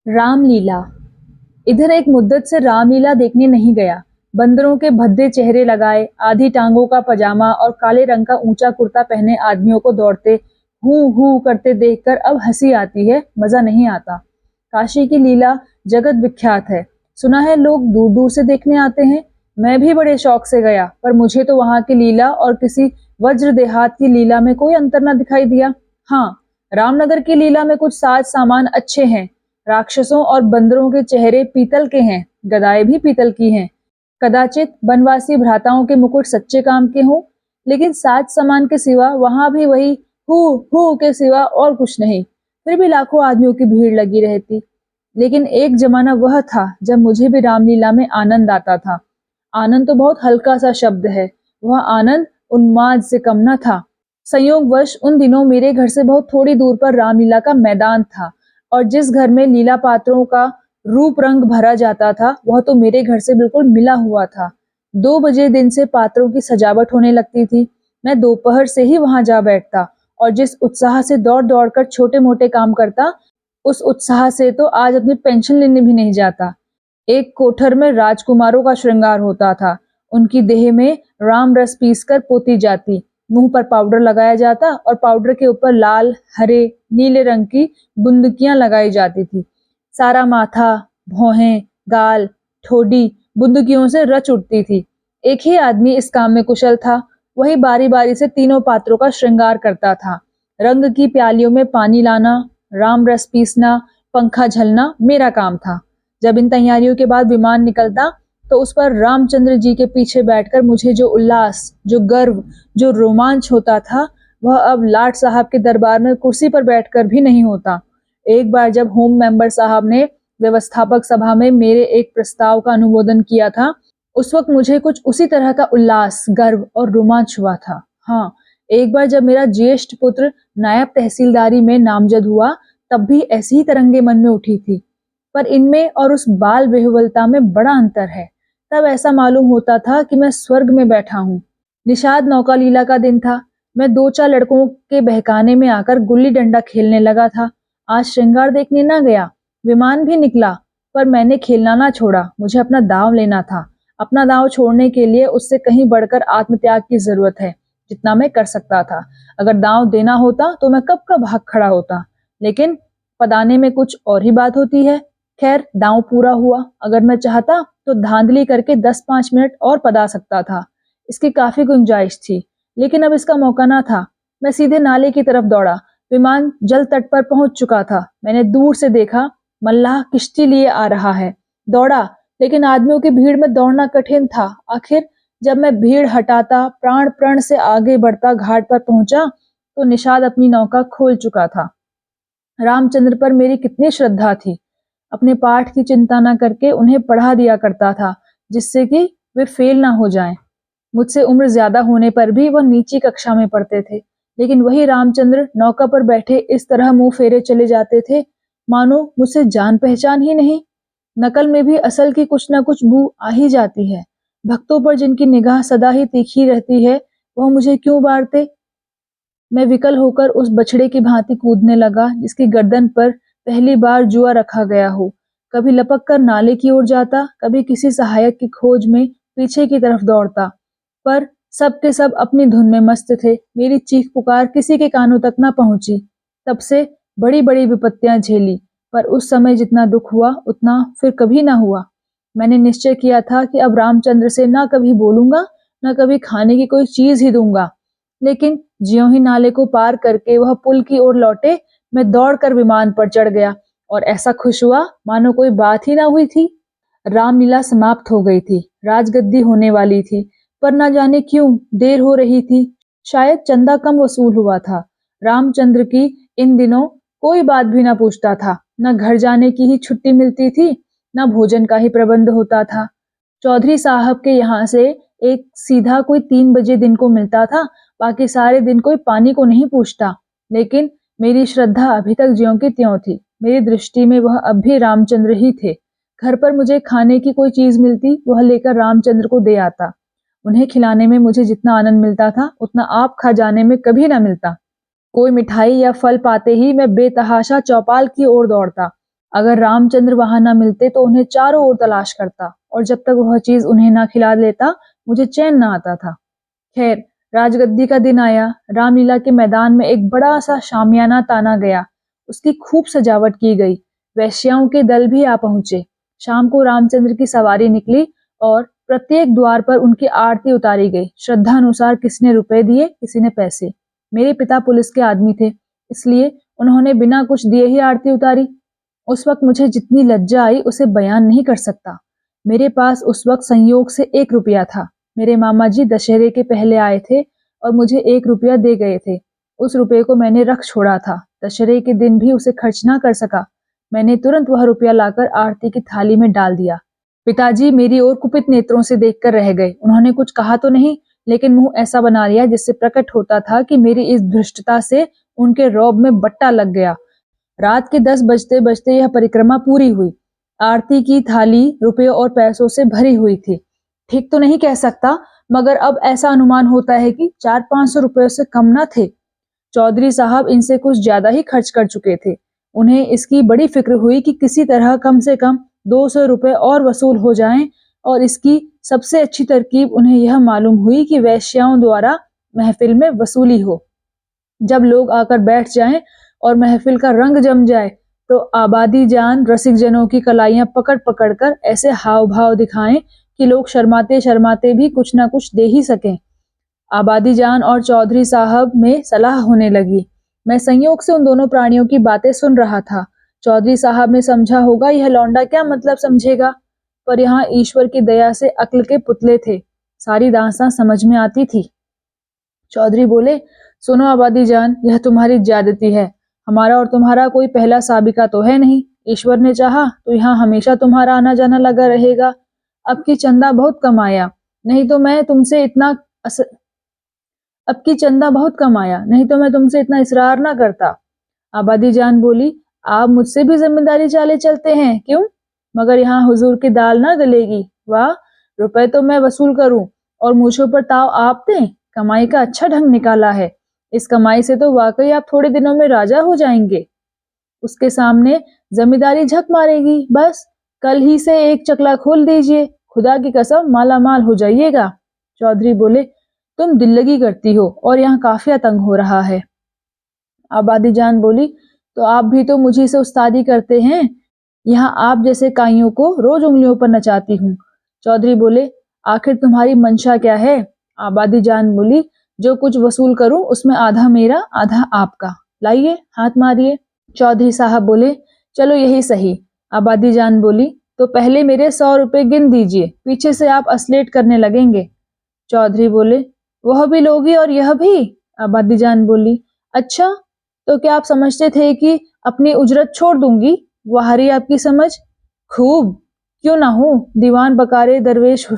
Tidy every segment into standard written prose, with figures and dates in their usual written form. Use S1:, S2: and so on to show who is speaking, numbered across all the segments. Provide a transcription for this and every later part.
S1: रामलीला। इधर एक मुद्दत से रामलीला देखने नहीं गया। बंदरों के भद्दे चेहरे लगाए, आधी टांगों का पजामा और काले रंग का ऊंचा कुर्ता पहने आदमियों को दौड़ते हू हू करते देखकर अब हंसी आती है, मजा नहीं आता। काशी की लीला जगत विख्यात है। सुना है लोग दूर दूर से देखने आते हैं। मैं भी बड़े शौक से गया, पर मुझे तो वहां की लीला और किसी वज्र देहात की लीला में कोई अंतर न दिखाई दिया। हाँ, रामनगर की लीला में कुछ साज सामान अच्छे हैं। राक्षसों और बंदरों के चेहरे पीतल के हैं, गदाएं भी पीतल की हैं। कदाचित बनवासी भ्राताओं के मुकुट सच्चे काम के हों, लेकिन साज सामान के सिवा वहां भी वही हु हु के सिवा और कुछ नहीं। फिर भी लाखों आदमियों की भीड़ लगी रहती। लेकिन एक जमाना वह था जब मुझे भी रामलीला में आनंद आता था। आनंद तो बहुत हल्का सा शब्द है, वह आनंद उन्माद से कम न था। संयोगवश उन दिनों मेरे घर से बहुत थोड़ी दूर पर रामलीला का मैदान था, और जिस घर में लीला पात्रों का रूप रंग भरा जाता था वह तो मेरे घर से बिल्कुल मिला हुआ था। 2 बजे दिन से पात्रों की सजावट होने लगती थी। मैं दोपहर से ही वहां जा बैठता, और जिस उत्साह से दौड़ दौड़ कर छोटे मोटे काम करता, उस उत्साह से तो आज अपनी पेंशन लेने भी नहीं जाता। एक कोठर में राजकुमारों का श्रृंगार होता था। उनकी देह में राम रस पीसकर पोती जाती, मुंह पर पाउडर लगाया जाता और पाउडर के ऊपर लाल, हरे, नीले रंग की बुंदकियां लगाई जाती थी। सारा माथा, भौहें, गाल, ठोडी बुंदकियों से रच उठती थी। एक ही आदमी इस काम में कुशल था। वही बारी बारी से तीनों पात्रों का श्रृंगार करता था। रंग की प्यालियों में पानी लाना, राम रस पीसना, पंखा झलना मेरा काम था। जब इन तैयारियों के बाद विमान निकलता, तो उस पर रामचंद्र जी के पीछे बैठकर मुझे जो उल्लास, जो गर्व, जो रोमांच होता था, वह अब लाट साहब के दरबार में कुर्सी पर बैठकर भी नहीं होता। एक बार जब होम मेंबर साहब ने व्यवस्थापक सभा में मेरे एक प्रस्ताव का अनुमोदन किया था, उस वक्त मुझे कुछ उसी तरह का उल्लास, गर्व और रोमांच हुआ था। हाँ, एक बार जब मेरा ज्येष्ठ पुत्र नायब तहसीलदारी में नामजद हुआ, तब भी ऐसी ही तरंगे मन में उठी थी। पर इनमें और उस बाल बेहुवलता में बड़ा अंतर है। तब ऐसा मालूम होता था कि मैं स्वर्ग में बैठा हूँ। निषाद नौका लीला का दिन था। मैं 2-4 लड़कों के बहकाने में आकर गुल्ली डंडा खेलने लगा था। आज श्रृंगार देखने ना गया। विमान भी निकला, पर मैंने खेलना ना छोड़ा। मुझे अपना दांव लेना था। अपना दांव छोड़ने के लिए उससे कहीं बढ़कर आत्मत्याग की जरूरत है, जितना मैं कर सकता था। अगर दांव देना होता तो मैं कब का भाग खड़ा होता, लेकिन पदाने में कुछ और ही बात होती है। खैर, दांव पूरा हुआ। अगर मैं चाहता तो धांधली करके 10-5 मिनट और पदा सकता था। इसकी काफी गुंजाइश थी, लेकिन अब इसका मौका ना था। मैं सीधे नाले की तरफ दौड़ा। विमान जल तट पर पहुंच चुका था। मैंने दूर से देखा, मल्लाह किश्ती लिए आ रहा है। दौड़ा, लेकिन आदमियों की भीड़ में दौड़ना कठिन था। आखिर जब मैं भीड़ हटाता, प्राण प्रण से आगे बढ़ता घाट पर पहुंचा, तो निषाद अपनी नौका खोल चुका था। रामचंद्र पर मेरी कितनी श्रद्धा थी। अपने पाठ की चिंता न करके उन्हें पढ़ा दिया करता था, जिससे कि वे फेल ना हो जाएं। मुझसे उम्र ज्यादा होने पर भी वह नीची कक्षा में पढ़ते थे, लेकिन वही रामचंद्र नौका पर बैठे इस तरह मुंह फेरे चले जाते थे, मानो मुझसे जान पहचान ही नहीं। नकल में भी असल की कुछ न कुछ बू आ ही जाती है। भक्तों पर जिनकी निगाह सदा ही तीखी रहती है, वह मुझे क्यों बारते। मैं विकल होकर उस बछड़े की भांति कूदने लगा, जिसकी गर्दन पर पहली बार जुआ रखा गया हो। कभी लपक कर नाले की ओर जाता, कभी किसी सहायक की खोज में पीछे की तरफ दौड़ता, पर सब के सब अपनी धुन में मस्त थे। मेरी चीख पुकार किसी के कानों तक न पहुंची। तब से बड़ी बड़ी विपत्तियां झेली, पर उस समय जितना दुख हुआ उतना फिर कभी ना हुआ। मैंने निश्चय किया था कि अब रामचंद्र से ना कभी बोलूंगा, न कभी खाने की कोई चीज ही दूंगा। लेकिन ज्यों ही नाले को पार करके वह पुल की ओर लौटे, मैं दौड़कर विमान पर चढ़ गया, और ऐसा खुश हुआ मानो कोई बात ही ना हुई थी। रामलीला समाप्त हो गई थी। राजगद्दी होने वाली थी, पर न जाने क्यों देर हो रही थी। शायद चंदा कम वसूल हुआ था। रामचंद्र की इन दिनों कोई बात भी ना पूछता था। न घर जाने की ही छुट्टी मिलती थी, न भोजन का ही प्रबंध होता था। चौधरी साहब के यहाँ से एक सीधा कोई 3 बजे दिन को मिलता था। बाकी सारे दिन कोई पानी को नहीं पूछता। लेकिन मेरी श्रद्धा अभी तक ज्यों की त्यों थी। मेरी दृष्टि में वह अब भी रामचंद्र ही थे। घर पर मुझे खाने की कोई चीज मिलती, वह लेकर रामचंद्र को दे आता। उन्हें खिलाने में मुझे जितना आनंद मिलता था, उतना आप खा जाने में कभी ना मिलता। कोई मिठाई या फल पाते ही मैं बेतहाशा चौपाल की ओर दौड़ता। अगर रामचंद्र वहां न मिलते तो उन्हें चारों ओर तलाश करता, और जब तक वह चीज उन्हें न खिला लेता मुझे चैन न आता था। खैर, राजगद्दी का दिन आया। रामलीला के मैदान में एक बड़ा सा शामियाना ताना गया। उसकी खूब सजावट की गई। वेश्याओं के दल भी आ पहुंचे। शाम को रामचंद्र की सवारी निकली और प्रत्येक द्वार पर उनकी आरती उतारी गई। श्रद्धा अनुसार किसी ने रुपए दिए, किसी ने पैसे। मेरे पिता पुलिस के आदमी थे, इसलिए उन्होंने बिना कुछ दिए ही आरती उतारी। उस वक्त मुझे जितनी लज्जा आई उसे बयान नहीं कर सकता। मेरे पास उस वक्त संयोग से 1 रुपया था। मेरे मामा जी दशहरे के पहले आए थे और मुझे 1 रुपया दे गए थे। उस रुपये को मैंने रख छोड़ा था। दशहरे के दिन भी उसे खर्च ना कर सका। मैंने तुरंत वह रुपया लाकर आरती की थाली में डाल दिया। पिताजी मेरी ओर कुपित नेत्रों से देखकर रह गए। उन्होंने कुछ कहा तो नहीं, लेकिन मुंह ऐसा बना लिया जिससे प्रकट होता था कि मेरी इस धृष्टता से उनके रौब में बट्टा लग गया। रात के 10 बजते बजते यह परिक्रमा पूरी हुई। आरती की थाली रुपयों और पैसों से भरी हुई थी। ठीक तो नहीं कह सकता, मगर अब ऐसा अनुमान होता है कि 400-500 रुपयों से कम न थे। चौधरी साहब इनसे कुछ ज्यादा ही खर्च कर चुके थे। उन्हें इसकी बड़ी फिक्र हुई कि किसी तरह कम से कम 200 रुपए और वसूल हो जाएं, और इसकी सबसे अच्छी तरकीब उन्हें यह मालूम हुई कि वेश्याओं द्वारा महफिल में वसूली हो। जब लोग आकर बैठ जाएं और महफिल का रंग जम जाए तो आबादी जान रसिक जनों की कलाइयां पकड़ पकड़ कर ऐसे हाव भाव दिखाएं कि लोग शर्माते शर्माते भी कुछ ना कुछ दे ही सकें। आबादी जान और चौधरी साहब में सलाह होने लगी। मैं संयोग से उन दोनों प्राणियों की बातें सुन रहा था। चौधरी साहब ने समझा होगा यह लौंडा क्या मतलब समझेगा, पर यहाँ ईश्वर की दया से अक्ल के पुतले थे। सारी दास्तां समझ में आती थी। चौधरी बोले, सुनो आबादी जान, यह तुम्हारी ज्यादती है। हमारा और तुम्हारा कोई पहला साबिका तो है नहीं। ईश्वर ने चाहा तो यहाँ हमेशा तुम्हारा आना जाना लगा रहेगा। अब की चंदा बहुत कम आया, नहीं तो मैं तुमसे इतना इसरार ना करता। आबादी जान बोली, आप मुझसे भी जिम्मेदारी चाले चलते हैं क्यों? मगर यहाँ हुजूर की दाल ना गलेगी। वाह, रुपए तो मैं वसूल करूं और मूछों पर ताव आप दें। कमाई का अच्छा ढंग निकाला है। इस कमाई से तो वाकई आप थोड़े दिनों में राजा हो जाएंगे। उसके सामने जमींदारी झक मारेगी। बस कल ही से एक चकला खोल दीजिए, खुदा की कसम माला माल हो जाइएगा। चौधरी बोले, तुम दिल्लगी करती हो और यहाँ काफिया तंग हो रहा है। आबादी जान बोली, तो आप भी तो मुझी से उस्तादी करते हैं। यहाँ आप जैसे काइयों को रोज उंगलियों पर नचाती हूँ। चौधरी बोले, आखिर तुम्हारी मंशा क्या है? आबादी जान बोली, जो कुछ वसूल करूं उसमें आधा मेरा आधा आपका। लाइए, हाथ मारिए। चौधरी साहब बोले, चलो यही सही। आबादी जान बोली, तो पहले मेरे 100 रुपए गिन दीजिए, पीछे से आप असलेट करने लगेंगे। चौधरी बोले, वह भी लोगी और यह भी? आबादी जान बोली, अच्छा, तो क्या आप समझते थे कि अपनी उजरत छोड़ दूंगी? वह रही आपकी समझ। खूब, क्यों ना हो। दीवाना बकारे दरवेश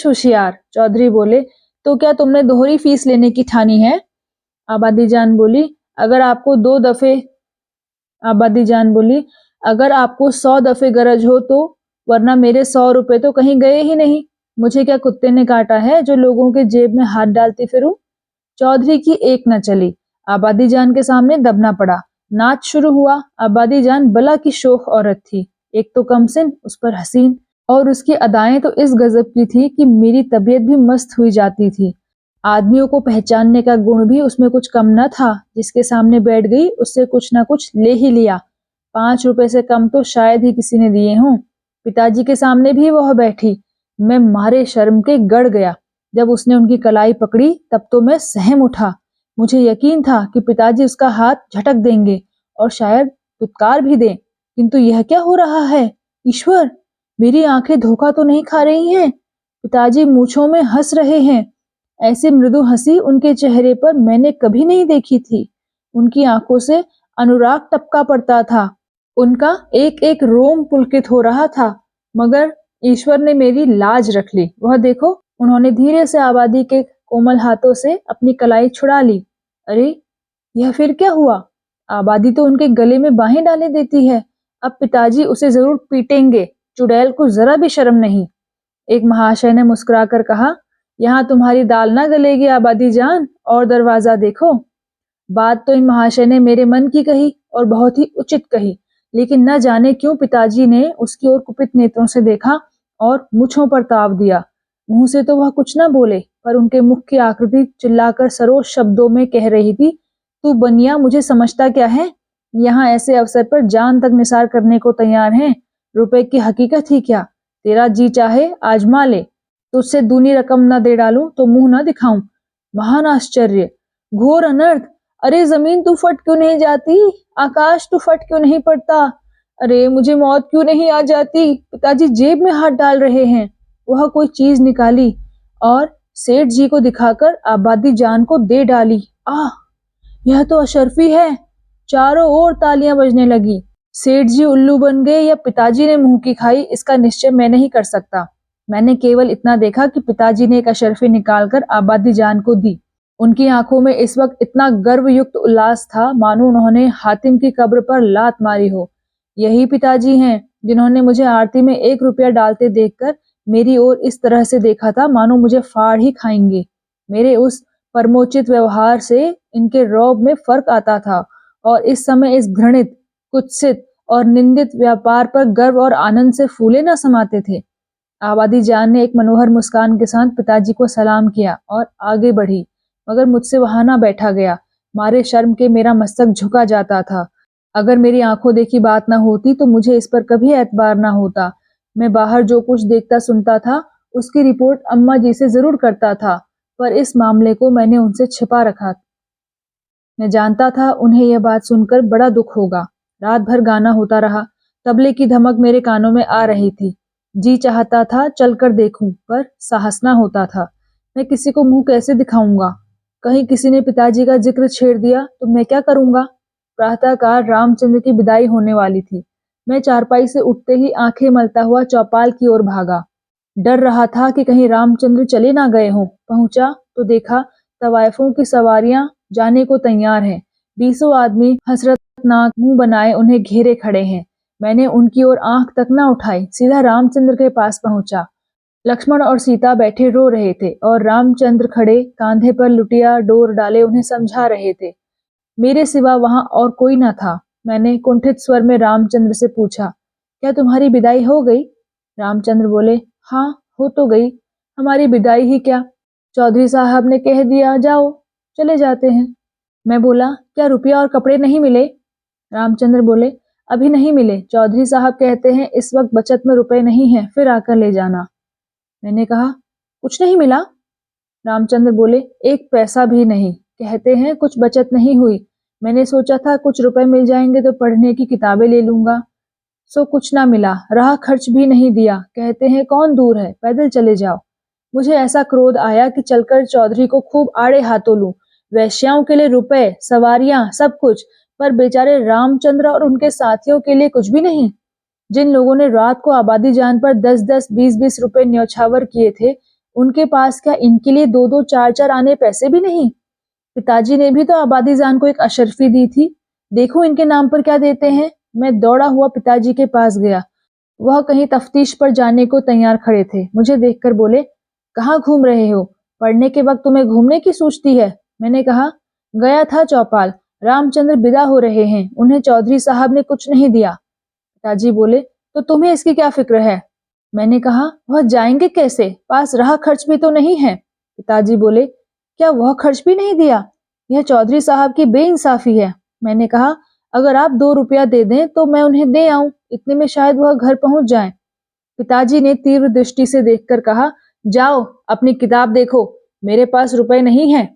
S1: होशियार। चौधरी बोले, तो क्या तुमने दोहरी फीस लेने की ठानी है? आबादी जान बोली, अगर आपको 100 दफे गरज हो तो, वरना मेरे 100 रुपए तो कहीं गए ही नहीं। मुझे क्या कुत्ते ने काटा है जो लोगों के जेब में हाथ डालती फिरूं? चौधरी की एक न चली। आबादी जान के सामने दबना पड़ा। नाच शुरू हुआ। आबादी जान बला की शोख औरत थी। एक तो कमसिन, उस पर हसीन, और उसकी अदाएं तो इस गजब की थी कि मेरी तबीयत भी मस्त हुई जाती थी। आदमियों को पहचानने का गुण भी उसमें कुछ कम न था। जिसके सामने बैठ गई उससे कुछ न कुछ ले ही लिया। 5 रुपए से कम तो शायद ही किसी ने दिए हों। पिताजी के सामने भी वह बैठी। मैं मारे शर्म के गड़ गया। जब उसने उनकी कलाई पकड़ी तब तो मैं सहम उठा। मुझे यकीन था कि पिताजी उसका हाथ झटक देंगे और शायद दुत्कार भी दें, किंतु यह क्या हो रहा है? ईश्वर, मेरी आंखें धोखा तो नहीं खा रही हैं? पिताजी मूंछों में हंस रहे हैं। ऐसी मृदु हंसी उनके चेहरे पर मैंने कभी नहीं देखी थी। उनकी आंखों से अनुराग टपका पड़ता था। उनका एक एक रोम पुलकित हो रहा था। मगर ईश्वर ने मेरी लाज रख ली। वह देखो, उन्होंने धीरे से आबादी के कोमल हाथों से अपनी कलाई छुड़ा ली। अरे, यह फिर क्या हुआ? आबादी तो उनके गले में बाहें डाले देती है। अब पिताजी उसे जरूर पीटेंगे। चुड़ैल को जरा भी शर्म नहीं। एक महाशय ने मुस्कुराकर कहा, यहाँ तुम्हारी दाल ना गलेगी आबादी जान, और दरवाजा देखो। बात तो इन महाशय ने मेरे मन की कही और बहुत ही उचित कही, लेकिन न जाने क्यों पिताजी ने उसकी ओर कुपित नेत्रों से देखा और मूंछों पर ताव दिया। मुंह से तो वह कुछ न बोले, पर उनके मुख की आकृति चिल्लाकर सरोज शब्दों में कह रही थी, तू बनिया मुझे समझता क्या है? यहाँ ऐसे अवसर पर जान तक निसार करने को तैयार हैं। रुपए की हकीकत ही क्या? तेरा जी चाहे आजमा ले, तुझसे दूनी रकम न दे डालूं तो मुंह न दिखाऊं। महान आश्चर्य, घोर अनर्थ। अरे जमीन तू फट क्यों नहीं जाती? आकाश तू फट क्यों नहीं पड़ता? अरे मुझे मौत क्यों नहीं आ जाती? पिताजी जेब में हाथ डाल रहे हैं। वह कोई चीज निकाली और सेठ जी को दिखाकर आबादी जान को दे डाली। आह, यह तो अशर्फी है। चारों ओर तालियां बजने लगी। सेठ जी उल्लू बन गए या पिताजी ने मुंह की खाई, इसका निश्चय मैं नहीं कर सकता। मैंने केवल इतना देखा कि पिताजी ने एक अशर्फी निकालकर आबादी जान को दी। उनकी आंखों में इस वक्त इतना गर्वयुक्त उल्लास था मानो उन्होंने हातिम की कब्र पर लात मारी हो। यही पिताजी हैं जिन्होंने मुझे आरती में 1 रुपया डालते देखकर मेरी ओर इस तरह से देखा था मानो मुझे फाड़ ही खाएंगे। मेरे उस परमोचित व्यवहार से इनके रौब में फर्क आता था और इस समय इस घृणित, कुत्सित और निंदित व्यापार पर गर्व और आनंद से फूले न समाते थे। आबादी जान ने एक मनोहर मुस्कान के साथ पिताजी को सलाम किया और आगे बढ़ी, मगर मुझसे वहां ना बैठा गया। मारे शर्म के मेरा मस्तक झुका जाता था। अगर मेरी आंखों देखी बात ना होती तो मुझे इस पर कभी एतबार ना होता। मैं बाहर जो कुछ देखता सुनता था उसकी रिपोर्ट अम्मा जी से जरूर करता था, पर इस मामले को मैंने उनसे छिपा रखा। मैं जानता था उन्हें यह बात सुनकर बड़ा दुख होगा। रात भर गाना होता रहा। तबले की धमक मेरे कानों में आ रही थी। जी चाहता था चलकर देखूं, पर साहस ना होता था। मैं किसी को मुंह कैसे दिखाऊंगा? कहीं किसी ने पिताजी का जिक्र छेड़ दिया तो मैं क्या करूंगा? प्रातःकाल रामचंद्र की विदाई होने वाली थी। मैं चारपाई से उठते ही आंखें मलता हुआ चौपाल की ओर भागा। डर रहा था कि कहीं रामचंद्र चले ना गए हों। पहुंचा तो देखा तवायफों की सवारियां जाने को तैयार हैं। 20 आदमी हसरतनाक मुंह बनाए उन्हें घेरे खड़े हैं। मैंने उनकी ओर आंख तक न उठाई, सीधा रामचंद्र के पास पहुंचा। लक्ष्मण और सीता बैठे रो रहे थे और रामचंद्र खड़े कांधे पर लुटिया डोर डाले उन्हें समझा रहे थे। मेरे सिवा वहां और कोई न था। मैंने कुंठित स्वर में रामचंद्र से पूछा, क्या तुम्हारी विदाई हो गई? रामचंद्र बोले, हाँ हो तो गई। हमारी विदाई ही क्या, चौधरी साहब ने कह दिया जाओ, चले जाते हैं। मैं बोला, क्या रुपया और कपड़े नहीं मिले? रामचंद्र बोले, अभी नहीं मिले। चौधरी साहब कहते हैं इस वक्त बचत में रुपए नहीं है, फिर आकर ले जाना। मैंने कहा, कुछ नहीं मिला? रामचंद्र बोले, 1 पैसा भी नहीं। कहते हैं कुछ बचत नहीं हुई। मैंने सोचा था कुछ रुपए मिल जाएंगे तो पढ़ने की किताबें ले लूंगा। सो कुछ ना मिला, राह खर्च भी नहीं दिया। कहते हैं कौन दूर है, पैदल चले जाओ। मुझे ऐसा क्रोध आया कि चलकर चौधरी को खूब आड़े हाथों लूं। वेश्याओं के लिए रुपए, सवारियां, सब कुछ, पर बेचारे रामचंद्र और उनके साथियों के लिए कुछ भी नहीं। जिन लोगों ने रात को आबादी जान पर 10-10, 20-20 रुपए न्यौछावर किए थे, उनके पास क्या इनके लिए 2-2, 4-4 आने पैसे भी नहीं? पिताजी ने भी तो आबादी जान को एक अशर्फी दी थी। देखो इनके नाम पर क्या देते हैं। मैं दौड़ा हुआ पिताजी के पास गया। वह कहीं तफ्तीश पर जाने को तैयार खड़े थे। मुझे देखकर बोले, कहाँ घूम रहे हो? पढ़ने के वक्त तुम्हें घूमने की सूझती है? मैंने कहा, गया था चौपाल, रामचंद्र विदा हो रहे हैं, उन्हें चौधरी साहब ने कुछ नहीं दिया। पिताजी बोले, तो तुम्हें इसकी क्या फिक्र है? मैंने कहा, वह जाएंगे कैसे? पास राह खर्च भी तो नहीं है। पिताजी बोले, क्या वह खर्च भी नहीं दिया? यह चौधरी साहब की बेइंसाफी है। मैंने कहा, अगर आप 2 रुपया दे दें तो मैं उन्हें दे आऊं, इतने में शायद वह घर पहुंच जाएं। पिताजी ने तीव्र दृष्टि से देखकर कहा, जाओ अपनी किताब देखो, मेरे पास रुपए नहीं है।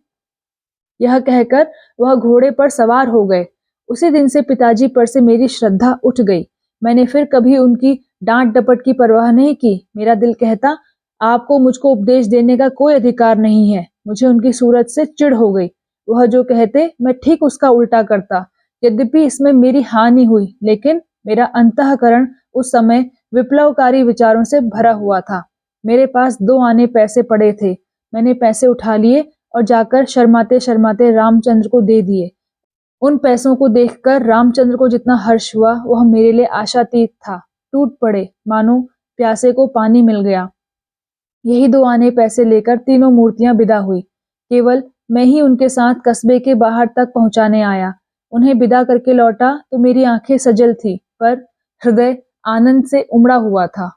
S1: यह कहकर वह घोड़े पर सवार हो गए। उसी दिन से पिताजी पर से मेरी श्रद्धा उठ गई। मैंने फिर कभी उनकी डांट डपट की परवाह नहीं की। मेरा दिल कहता, आपको मुझको उपदेश देने का कोई अधिकार नहीं है। मुझे उनकी सूरत से चिढ़ हो गई। वह जो कहते मैं ठीक उसका उल्टा करता। यद्यपि इसमें मेरी हानि हुई, लेकिन मेरा अंतःकरण उस समय विप्लवकारी विचारों से भरा हुआ था। मेरे पास 2 आने पैसे पड़े थे। मैंने पैसे उठा लिए और जाकर शर्माते शर्माते रामचंद्र को दे दिए। उन पैसों को देखकर रामचंद्र को जितना हर्ष हुआ वह मेरे लिए आशातीत था। टूट पड़े मानो प्यासे को पानी मिल गया। यही 2 आने पैसे लेकर तीनों मूर्तियां विदा हुई। केवल मैं ही उनके साथ कस्बे के बाहर तक पहुंचाने आया। उन्हें विदा करके लौटा तो मेरी आंखें सजल थी, पर हृदय आनंद से उमड़ा हुआ था।